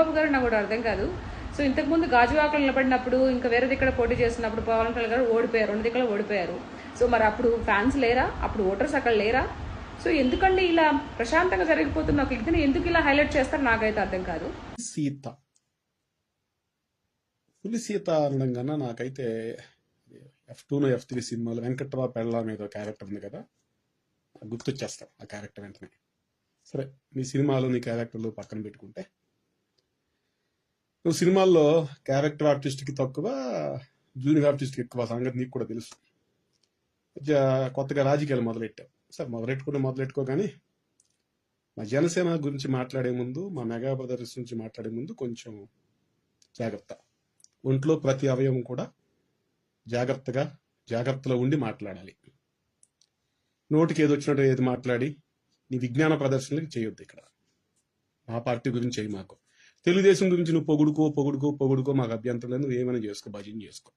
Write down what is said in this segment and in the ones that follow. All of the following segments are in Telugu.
చంద్రబాబు గారు నాకు కూడా అర్థం కాదు. సో ఇంతకుముందు గాజువాకలు నిలబడినప్పుడు ఇంకా వేరే దిక్కడ పోటీ చేసినప్పుడు పవన్ కళ్యాణ్ గారు ఓడిపోయారు, 2 దిక్కులు ఓడిపోయారు. సో మరి అప్పుడు ఫ్యాన్స్ లేరా, అప్పుడు ఓటర్స్ అక్కడ లేరా? సో ఎందుకండి ఇలా ప్రశాంతంగా జరిగిపోతున్న ఒక ఇదిని ఎందుకు ఇలా హైలైట్ చేస్తారు నాకైతే అర్థం కాదు. సీత పులి సీత అనడం కన్నా నాకైతే F2 F3 సినిమాలో వెంకట్రావు పెళ్ళ మీద క్యారెక్టర్ ఉంది కదా, గుర్తొచ్చేస్తాం ఆ క్యారెక్టర్ వెంటనే. సరే, నీ సినిమాలో నీ క్యారెక్టర్లు పక్కన పెట్టుకుంటే, నువ్వు సినిమాల్లో క్యారెక్టర్ ఆర్టిస్ట్కి తక్కువ, జూనియర్ ఆర్టిస్ట్కి ఎక్కువ సంగతి నీకు కూడా తెలుసు. కొత్తగా రాజకీయాలు మొదలెట్టావు. సరే, మొదలెట్టుకో కానీ మా జనసేన గురించి మాట్లాడే ముందు, మా మెగా బ్రదర్స్ గురించి మాట్లాడే ముందు కొంచెం జాగ్రత్త. ఒంట్లో ప్రతి అవయవం కూడా జాగ్రత్తలో ఉండి మాట్లాడాలి. నోటికి ఏది వచ్చినట్టు ఏది మాట్లాడి నీ విజ్ఞాన ప్రదర్శనలకి చేయొద్దు. ఇక్కడ మా పార్టీ గురించి చేయి. మాకు తెలుగుదేశం గురించి నువ్వు పొగుడుకో మాకు అభ్యంతరం లేదు. నువ్వు ఏమైనా చేసుకో, భజన చేసుకో.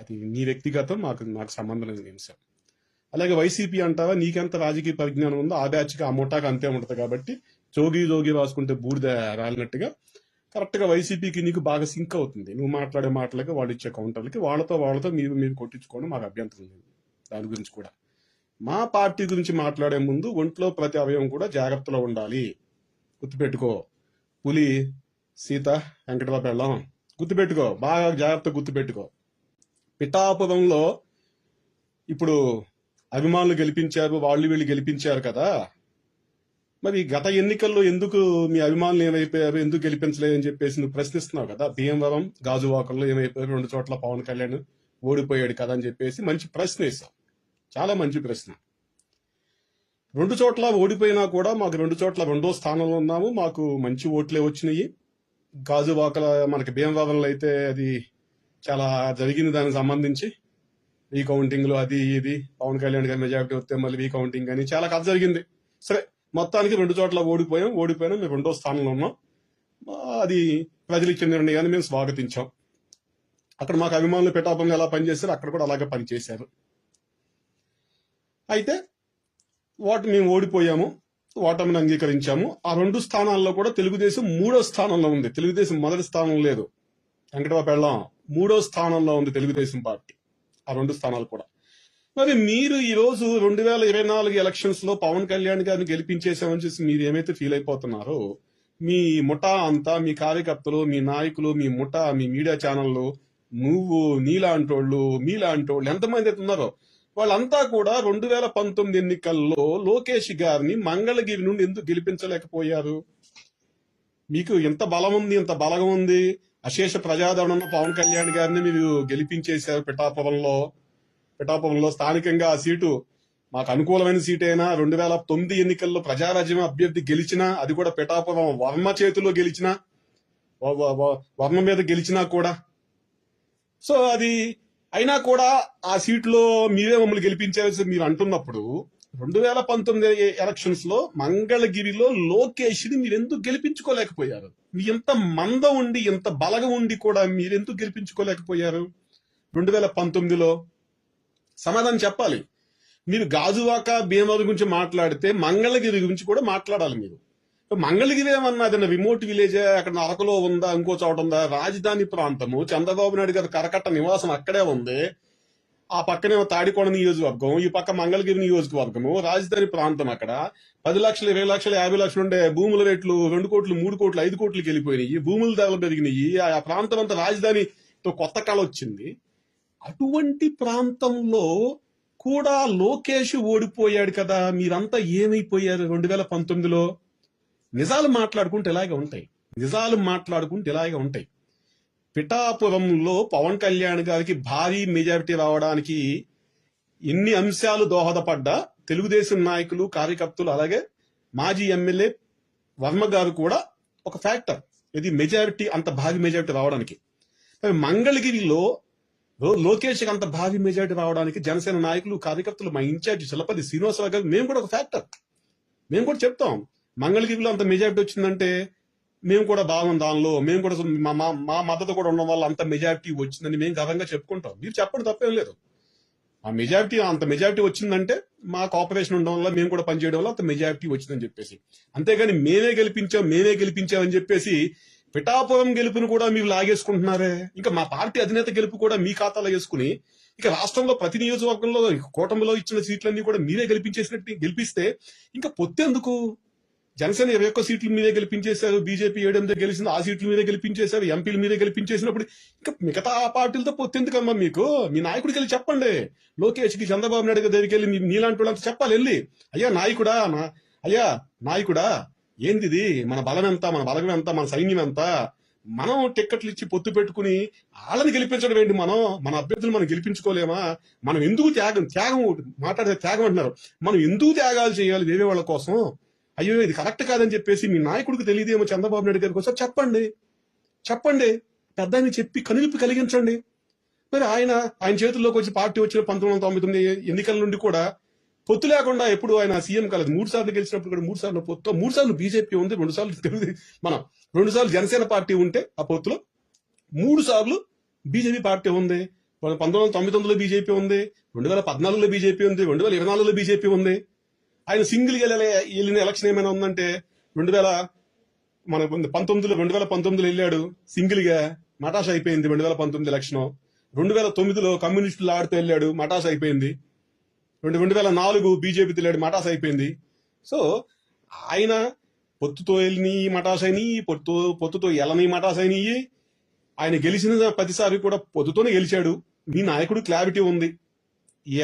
అది నీ వ్యక్తిగతం, మాకు సంబంధం లేని అంశం. అలాగే వైసీపీ అంటావా, నీకెంత రాజకీయ పరిజ్ఞానం ఉందో ఆ బ్యాచ్కి ఆ ముఠాకి అంతే ఉంటుంది. కాబట్టి జోగి రాసుకుంటే బూడిద రాలినట్టుగా కరెక్ట్గా వైసీపీకి నీకు బాగా సింక్ అవుతుంది. నువ్వు మాట్లాడే మాటలకి, వాళ్ళు ఇచ్చే కౌంటర్లకి వాళ్ళతో మీరు కొట్టించుకోవడం మాకు అభ్యంతరం లేదు. దాని గురించి కూడా మా పార్టీ గురించి మాట్లాడే ముందు ఒంట్లో ప్రతి అవయవం కూడా జాగ్రత్తలో ఉండాలి. గుర్తుపెట్టుకో. పులి సీత వెంకటరావు పెళ్ళం గుర్తుపెట్టుకో, బాగా జాగ్రత్త గుర్తుపెట్టుకో. పిఠాపురంలో ఇప్పుడు అభిమానులు గెలిపించారు, వీళ్ళు గెలిపించారు కదా, మరి గత ఎన్నికల్లో ఎందుకు మీ అభిమానులు ఏమైపోయారు, ఎందుకు గెలిపించలేదని చెప్పేసి నువ్వు ప్రశ్నిస్తున్నావు కదా. భీమవరం, గాజువాకల్లో ఏమైపోయారు, 2 చోట్ల పవన్ కళ్యాణ్ ఓడిపోయాడు కదా అని చెప్పేసి మంచి ప్రశ్న వేశావు. చాలా మంచి ప్రశ్న. 2 చోట్ల ఓడిపోయినా కూడా మాకు 2 చోట్ల 2వ స్థానంలో ఉన్నాము. మాకు మంచి ఓట్లే వచ్చినాయి. గాజువాకల మనకి భీమవరంలో అయితే అది చాలా జరిగింది. దానికి సంబంధించి రీకౌంటింగ్లు అది ఇది, పవన్ కళ్యాణ్ గారి మెజారిటీ వస్తే మళ్ళీ రీకౌంటింగ్ అని చాలా కథ జరిగింది. సరే, మొత్తానికి 2 చోట్ల ఓడిపోయినా మేము 2వ స్థానంలో ఉన్నాం. అది ప్రజలు ఇచ్చిన నిర్ణయాన్ని మేము స్వాగతించాం. అక్కడ మాకు అభిమానులు పిఠాపురంలో ఎలా పనిచేశారు, అక్కడ కూడా అలాగే పనిచేశారు. అయితే మేము ఓడిపోయాము, ఓటమిని అంగీకరించాము. ఆ 2 స్థానాల్లో కూడా తెలుగుదేశం 3వ స్థానంలో ఉంది. తెలుగుదేశం మొదటి స్థానం లేదు. వెంకటరావు పెళ్ళం 3వ స్థానంలో ఉంది తెలుగుదేశం పార్టీ. ఆ 2 స్థానాలు కూడా. మరి మీరు ఈ రోజు 2024 ఎలక్షన్స్ లో పవన్ కళ్యాణ్ గారిని గెలిపించేసామని చూసి మీరు ఏమైతే ఫీల్ అయిపోతున్నారో, మీ ముఠా అంతా, మీ కార్యకర్తలు, మీ నాయకులు, మీ ముఠా, మీ మీడియా ఛానళ్ళు, నువ్వు, మీలాంటోళ్ళు ఎంతమంది అయితే ఉన్నారో వాళ్ళంతా కూడా 2019 ఎన్నికల్లో లోకేష్ గారిని మంగళగిరి నుండి ఎందుకు గెలిపించలేకపోయారు? మీకు ఎంత బలం ఉంది, ఎంత బలగం ఉంది, అశేష ప్రజాదరణ ఉన్న పవన్ కళ్యాణ్ గారిని మీరు గెలిపించేశారు. పిఠాపురంలో స్థానికంగా ఆ సీటు మాకు అనుకూలమైన సీటైనా, 2009 ఎన్నికల్లో ప్రజారాజ్యం అభ్యర్థి గెలిచినా, అది కూడా పిఠాపురం వర్మ చేతిలో గెలిచినా, వర్మ మీద గెలిచినా కూడా, సో అది అయినా కూడా ఆ సీట్లో మీరే మమ్మల్ని గెలిపించాల్సి మీరు అంటున్నప్పుడు 2019 ఎలక్షన్స్ లో మంగళగిరిలో లోకేష్ ని మీరు ఎందుకు గెలిపించుకోలేకపోయారు? మీ ఎంత మందం ఉండి, ఎంత బలగం ఉండి కూడా మీరెందుకు గెలిపించుకోలేకపోయారు 2019లో? సమాధానం చెప్పాలి. మీరు గాజువాక, భీమవరం గురించి మాట్లాడితే మంగళగిరి గురించి కూడా మాట్లాడాలి. మీరు మంగళగిరి ఏమన్నా అదన్నా రిమోట్ విలేజ్, అక్కడ అరకులో ఉందా, ఇంకో చోట ఉందా? రాజధాని ప్రాంతము, చంద్రబాబు నాయుడు గారి కరకట్ట నివాసం అక్కడే ఉంది. ఆ పక్కనే తాడికొండ నియోజకవర్గం, ఈ పక్క మంగళగిరి నియోజకవర్గము, రాజధాని ప్రాంతం. అక్కడ 10 లక్షలు, 20 లక్షలు, 50 లక్షలు ఉండే భూముల రేట్లు 2 కోట్లు, 3 కోట్లు, 5 కోట్లకి వెళ్ళిపోయినాయి. భూముల ధరలు పెరిగినాయి. ఆ ప్రాంతం అంతా రాజధానితో కొత్త కళ వచ్చింది. అటువంటి ప్రాంతంలో కూడా లోకేష్ ఓడిపోయాడు కదా. మీరంతా ఏమైపోయారు 2019లో? నిజాలు మాట్లాడుకుంటే ఇలాగే ఉంటాయి. పిఠాపురంలో పవన్ కళ్యాణ్ గారికి భారీ మెజారిటీ రావడానికి ఎన్ని అంశాలు దోహదపడ్డా తెలుగుదేశం నాయకులు, కార్యకర్తలు, అలాగే మాజీ ఎమ్మెల్యే వర్మ గారు కూడా ఒక ఫ్యాక్టర్. ఇది మెజారిటీ, అంత భారీ మెజారిటీ రావడానికి. మంగళగిరిలో లోకేష్ అంత భారీ మెజారిటీ రావడానికి జనసేన నాయకులు, కార్యకర్తలు, మా ఇన్ఛార్జి చలపతి శ్రీనివాసరావు గారు, మేము కూడా ఒక ఫ్యాక్టర్. మేము కూడా చెప్తాం, మంగళగిరిలో అంత మెజారిటీ వచ్చిందంటే మేము కూడా భాగం దానిలో, మేము కూడా మా మద్దతు కూడా ఉన్న వాళ్ళు అంత మెజారిటీ వచ్చిందని మేము గర్వంగా చెప్పుకుంటాం. మీరు చెప్పండి, తప్పేం లేదు. ఆ మెజారిటీ అంత మెజారిటీ వచ్చిందంటే మా కోఆపరేషన్ ఉండడం వల్ల మేము కూడా పనిచేయడం వల్ల అంత మెజారిటీ వచ్చిందని చెప్పేసి, అంతేగాని మేమే గెలిపించామని చెప్పేసి పిఠాపురం గెలుపును కూడా మీరు లాగేసుకుంటున్నారే. ఇంకా మా పార్టీ అధినేత గెలుపు కూడా మీ ఖాతాలో వేసుకుని ఇక రాష్ట్రంలో ప్రతి నియోజకవర్గంలో కూటమిలో ఇచ్చిన సీట్లన్నీ కూడా మీరే గెలిపిస్తే ఇంకా పొత్తెందుకు? జనసేన 21 సీట్లు మీరే గెలిపించేశారు, బీజేపీ 7 గెలిచింది, ఆ సీట్లు మీరే గెలిపించేశారు, ఎంపీలు మీరే గెలిపించేసినప్పుడు ఇంకా మిగతా పార్టీలతో పొత్తెందుకమ్మా మీకు? మీ నాయకుడికి వెళ్ళి చెప్పండి, లోకేష్కి, చంద్రబాబు నాయుడు దగ్గరికి వెళ్ళి నీలాంటి వాళ్ళంతా చెప్పాలి వెళ్ళి, అయ్యా నాయకుడా ఏంది మన బలం ఎంత, మన బలగం ఎంత, మన సైన్యం ఎంత, మనం టిక్కెట్లు ఇచ్చి పొత్తు పెట్టుకుని వాళ్ళని గెలిపించడం ఏంటి? మన అభ్యర్థులు మనం గెలిపించుకోలేమా? మనం ఎందుకు త్యాగం మాట్లాడితే త్యాగం అంటున్నారు, మనం ఎందుకు త్యాగాలు చేయాలి వేరే వాళ్ళ కోసం? అయ్యో ఇది కరెక్ట్ కాదని చెప్పేసి మీ నాయకుడికి తెలియదేమో చంద్రబాబు నాయుడు గారికి ఒకసారి చెప్పండి పెద్ద ఆయన చెప్పి కనువిప్పి కలిగించండి. మరి ఆయన చేతుల్లోకి వచ్చి పార్టీ వచ్చిన 1999 ఎన్నికల నుండి కూడా పొత్తు లేకుండా ఎప్పుడు ఆయన సీఎం కాలేదు. 3 సార్లు గెలిచినప్పుడు కూడా 3 సార్లు పొత్తు, 3 సార్లు బీజేపీ ఉంది, 2 సార్లు 2 సార్లు జనసేన పార్టీ ఉంటే ఆ పొత్తులో 3 సార్లు బీజేపీ పార్టీ ఉంది. 1999లో బీజేపీ ఉంది, 2014లో బీజేపీ ఉంది, 2024లో బీజేపీ ఉంది. ఆయన సింగిల్ గా వెళ్ళిన ఎలక్షన్ ఏమైనా ఉందంటే 2019లో వెళ్ళాడు సింగిల్ గా, మటాష్ అయిపోయింది 2019 ఎలక్షన్. 2009లో కమ్యూనిస్టులు ఆడుతూ వెళ్ళాడు, మటాష్ అయిపోయింది. 2004 బీజేపీతో వెళ్ళాడు, మటాష్ అయిపోయింది. సో ఆయన పొత్తుతో వెళ్ళి మటాష్ అయినాయి, పొత్తుతో ఎలని మటాష్ అయినాయి. ఆయన గెలిచిన ప్రతిసారి కూడా పొత్తుతోనే గెలిచాడు. మీ నాయకుడు క్లారిటీ ఉంది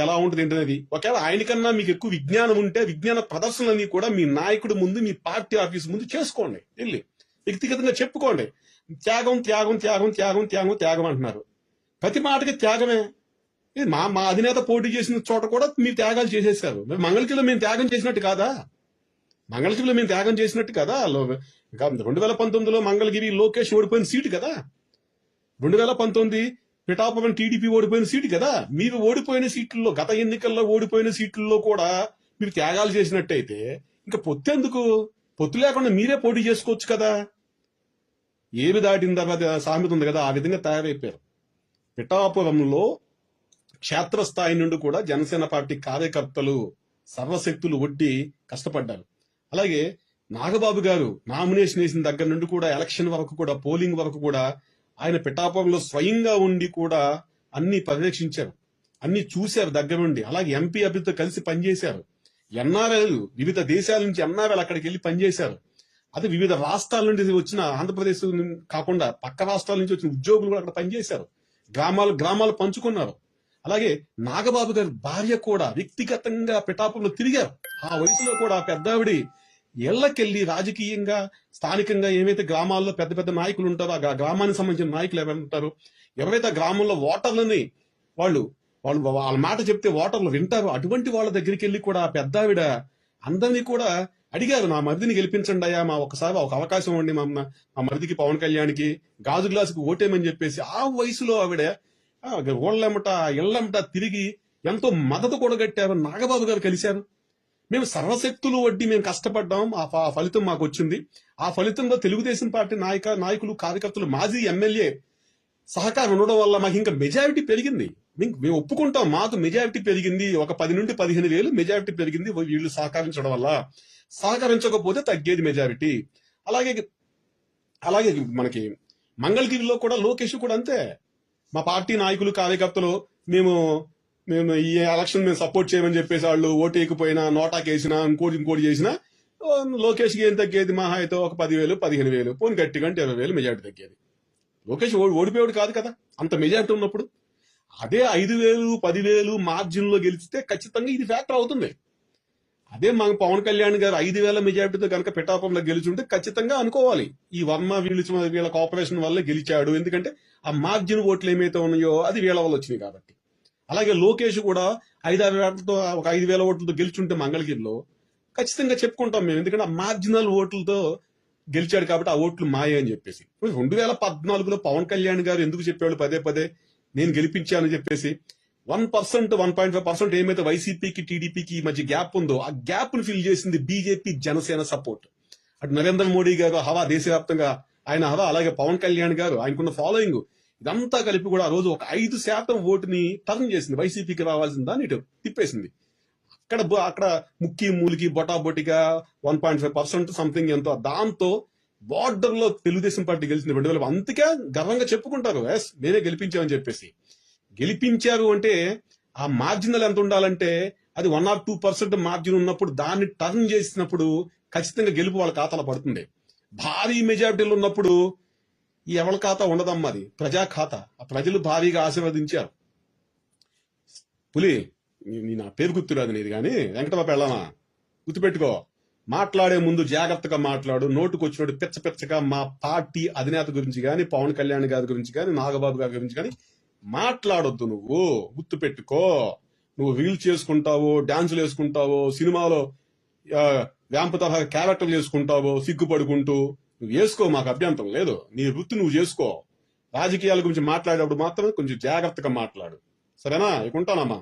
ఎలా ఉంటుంది ఏంటనేది. ఒకవేళ ఆయనకన్నా మీకు ఎక్కువ విజ్ఞానం ఉంటే విజ్ఞాన ప్రదర్శనలన్నీ కూడా మీ నాయకుడు ముందు, మీ పార్టీ ఆఫీస్ ముందు చేసుకోండి, వెళ్ళి వ్యక్తిగతంగా చెప్పుకోండి. త్యాగం అంటున్నారు, ప్రతి మాటకి త్యాగమే. మా అధినేత పోటీ చేసిన చోట కూడా మీరు త్యాగాలు చేసేసారు. మంగళగిరిలో మేము త్యాగం చేసినట్టు కాదా? 2019లో మంగళగిరి లోకేష్ ఓడిపోయిన సీటు కదా, 2019 పిఠాపురం టీడీపీ ఓడిపోయిన సీటు కదా. మీరు ఓడిపోయిన సీట్లలో, గత ఎన్నికల్లో ఓడిపోయిన సీట్లలో కూడా మీరు త్యాగాలు చేసినట్టయితే ఇంకా పొత్తెందుకు? పొత్తు లేకుండా మీరే పోటీ చేసుకోవచ్చు కదా. ఏమి దాటిన తర్వాత సామెత ఉంది కదా, ఆ విధంగా తయారైపోయారు. పిఠాపురంలో క్షేత్రస్థాయి నుండి కూడా జనసేన పార్టీ కార్యకర్తలు సర్వశక్తులు ఒట్టి కష్టపడ్డారు. అలాగే నాగబాబు గారు నామినేషన్ వేసిన దగ్గర నుండి కూడా ఎలక్షన్ వరకు కూడా, పోలింగ్ వరకు కూడా ఆయన పిఠాపురంలో స్వయంగా ఉండి కూడా అన్ని పర్యవేక్షించారు, అన్ని చూశారు దగ్గర నుండి. అలాగే ఎంపీ అభ్యర్థితో కలిసి పనిచేశారు. ఎన్ఆర్ఐలు, వివిధ దేశాల నుంచి ఎన్ఆర్ఐలు అక్కడికి వెళ్ళి పనిచేశారు. అది వివిధ రాష్ట్రాల నుండి వచ్చిన, ఆంధ్రప్రదేశ్ కాకుండా పక్క రాష్ట్రాల నుంచి వచ్చిన ఉద్యోగులు కూడా అక్కడ పనిచేశారు, గ్రామాలు పంచుకున్నారు. అలాగే నాగబాబు గారి భార్య కూడా వ్యక్తిగతంగా పిఠాపురంలో తిరిగారు. ఆ వయసులో కూడా పెద్దావిడి ఇళ్లకెళ్లి రాజకీయంగా, స్థానికంగా ఏవైతే గ్రామాల్లో పెద్ద పెద్ద నాయకులు ఉంటారో, ఆ గ్రామానికి సంబంధించిన నాయకులు ఎవరైనా ఉంటారో, ఎవరైతే గ్రామంలో ఓటర్లని వాళ్ళ మాట చెప్తే ఓటర్లు వింటారో, అటువంటి వాళ్ళ దగ్గరికి వెళ్ళి కూడా పెద్దావిడ అందరినీ కూడా అడిగారు, నా మరిదిని గెలిపించండి అయ్యా, ఒకసారి ఒక అవకాశం ఇవ్వండి మా మరిదికి, పవన్ కళ్యాణ్కి గాజు గ్లాసుకు ఓటేమని చెప్పేసి ఆ వయసులో ఆవిడ ఇళ్లమ్మట తిరిగి ఎంతో మద్దతు కూడగట్టారు. నాగబాబు గారు కలిశారు. మేము సర్వశక్తులు వడ్డీ మేము కష్టపడ్డాం, ఆ ఫలితం మాకు వచ్చింది. ఆ ఫలితంలో తెలుగుదేశం పార్టీ నాయకులు, కార్యకర్తలు, మాజీ ఎమ్మెల్యే సహకారం ఉండడం వల్ల మాకు ఇంకా మెజారిటీ పెరిగింది. మేము ఒప్పుకుంటాం, మాకు మెజారిటీ పెరిగింది. ఒక 10 నుండి 15 వేలు మెజారిటీ పెరిగింది వీళ్ళు సహకరించడం వల్ల. సహకరించకపోతే తగ్గేది మెజారిటీ. అలాగే మనకి మంగళగిరిలో కూడా లోకేష్ కూడా అంతే. మా పార్టీ నాయకులు, కార్యకర్తలు మేము ఈ ఎలక్షన్ మేము సపోర్ట్ చేయమని చెప్పేసి వాళ్ళు ఓటేయకపోయినా, నోటాకేసినా, ఇంకోటి చేసినా లోకేష్కి ఏం తగ్గేది? మహా అయితే ఒక 10,000, 15,000, పోనీ గట్టిగా అంటే 20,000 మెజారిటీ తగ్గేది. లోకేష్ ఓడిపోయాడు కాదు కదా అంత మెజారిటీ ఉన్నప్పుడు. అదే 5,000, 10,000 మార్జిన్ లో గెలిస్తే ఖచ్చితంగా ఇది ఫ్యాక్టర్ అవుతుంది. అదే మా పవన్ కళ్యాణ్ గారు 5,000 మెజారిటీతో కనుక పిఠాపురంలో గెలిచుంటే ఖచ్చితంగా అనుకోవాలి ఈ వర్మ వీళ్ళ కోఆపరేషన్ వల్లే గెలిచాడు. ఎందుకంటే ఆ మార్జిన్ ఓట్లు ఏమైతే ఉన్నాయో అది వీళ్ళ వల్ల వచ్చినాయి కాబట్టి. అలాగే లోకేష్ కూడా 5,000 ఓట్లతో, ఒక 5,000 ఓట్లతో గెలిచుంటే మంగళగిరిలో ఖచ్చితంగా చెప్పుకుంటాం మేము, ఎందుకంటే ఆ మార్జినల్ ఓట్లతో గెలిచాడు కాబట్టి ఆ ఓట్లు మాయే అని చెప్పేసి. 2014లో పవన్ కళ్యాణ్ గారు ఎందుకు చెప్పాడు పదే నేను గెలిపించానని చెప్పేసి? 1%, 1.5% ఏమైతే వైసీపీకి, టీడీపీకి మధ్య గ్యాప్ ఉందో ఆ గ్యాప్ ను ఫిల్ చేసింది బీజేపీ, జనసేన సపోర్ట్. అటు నరేంద్ర మోడీ గారు హవా దేశవ్యాప్తంగా, ఆయన హవా, అలాగే పవన్ కళ్యాణ్ గారు ఆయనకున్న ఫాలోయింగ్ ఇదంతా కలిపి కూడా ఆ రోజు ఒక 5% ఓటుని టర్న్ చేసింది, వైసీపీకి రావాల్సిన దాన్ని ఇటు తిప్పేసింది. అక్కడ ముక్కి మూలికి బొటాబొటిగా 1.5% సంథింగ్ ఎంతో, దాంతో బార్డర్ లో తెలుగుదేశం పార్టీ గెలిచింది 2000. అందుకే గర్వంగా చెప్పుకుంటారు, ఎస్ నేనే గెలిపించామని చెప్పేసి. గెలిపించారు అంటే ఆ మార్జినల్ ఎంత ఉండాలంటే అది 1 or 2% మార్జిన్ ఉన్నప్పుడు దాన్ని టర్న్ చేసినప్పుడు ఖచ్చితంగా గెలుపు వాళ్ళ ఖాతాలో పడుతుంది. భారీ మెజారిటీలు ఉన్నప్పుడు ఈ ఎవరి ఖాతా ఉండదమ్మా, అది ప్రజా ఖాతా. ఆ ప్రజలు భారీగా ఆశీర్వదించారు. పులి నా పేరు గుర్తురాదు నీది కానీ వెంకటబాబు వెళ్ళామా, గుర్తుపెట్టుకో. మాట్లాడే ముందు జాగ్రత్తగా మాట్లాడు. నోటుకు వచ్చినట్టు పిచ్చ పిచ్చగా మా పార్టీ అధినేత గురించి కానీ, పవన్ కళ్యాణ్ గారి గురించి కానీ, నాగబాబు గారి గురించి కానీ మాట్లాడొద్దు. నువ్వు గుర్తుపెట్టుకో. నువ్వు రీల్ చేసుకుంటావో, డాన్సులు వేసుకుంటావో, సినిమాలో వ్యాంప తరహా క్యారెక్టర్లు చేసుకుంటావో సిగ్గుపడుకుంటూ, నువ్వు వేసుకో, మాకు అభ్యంతరం లేదు. నీ వృత్తి నువ్వు చేసుకో. రాజకీయాల గురించి మాట్లాడేటప్పుడు మాత్రమే కొంచెం జాగ్రత్తగా మాట్లాడు, సరేనా? ఇక ఉంటానమ్మా.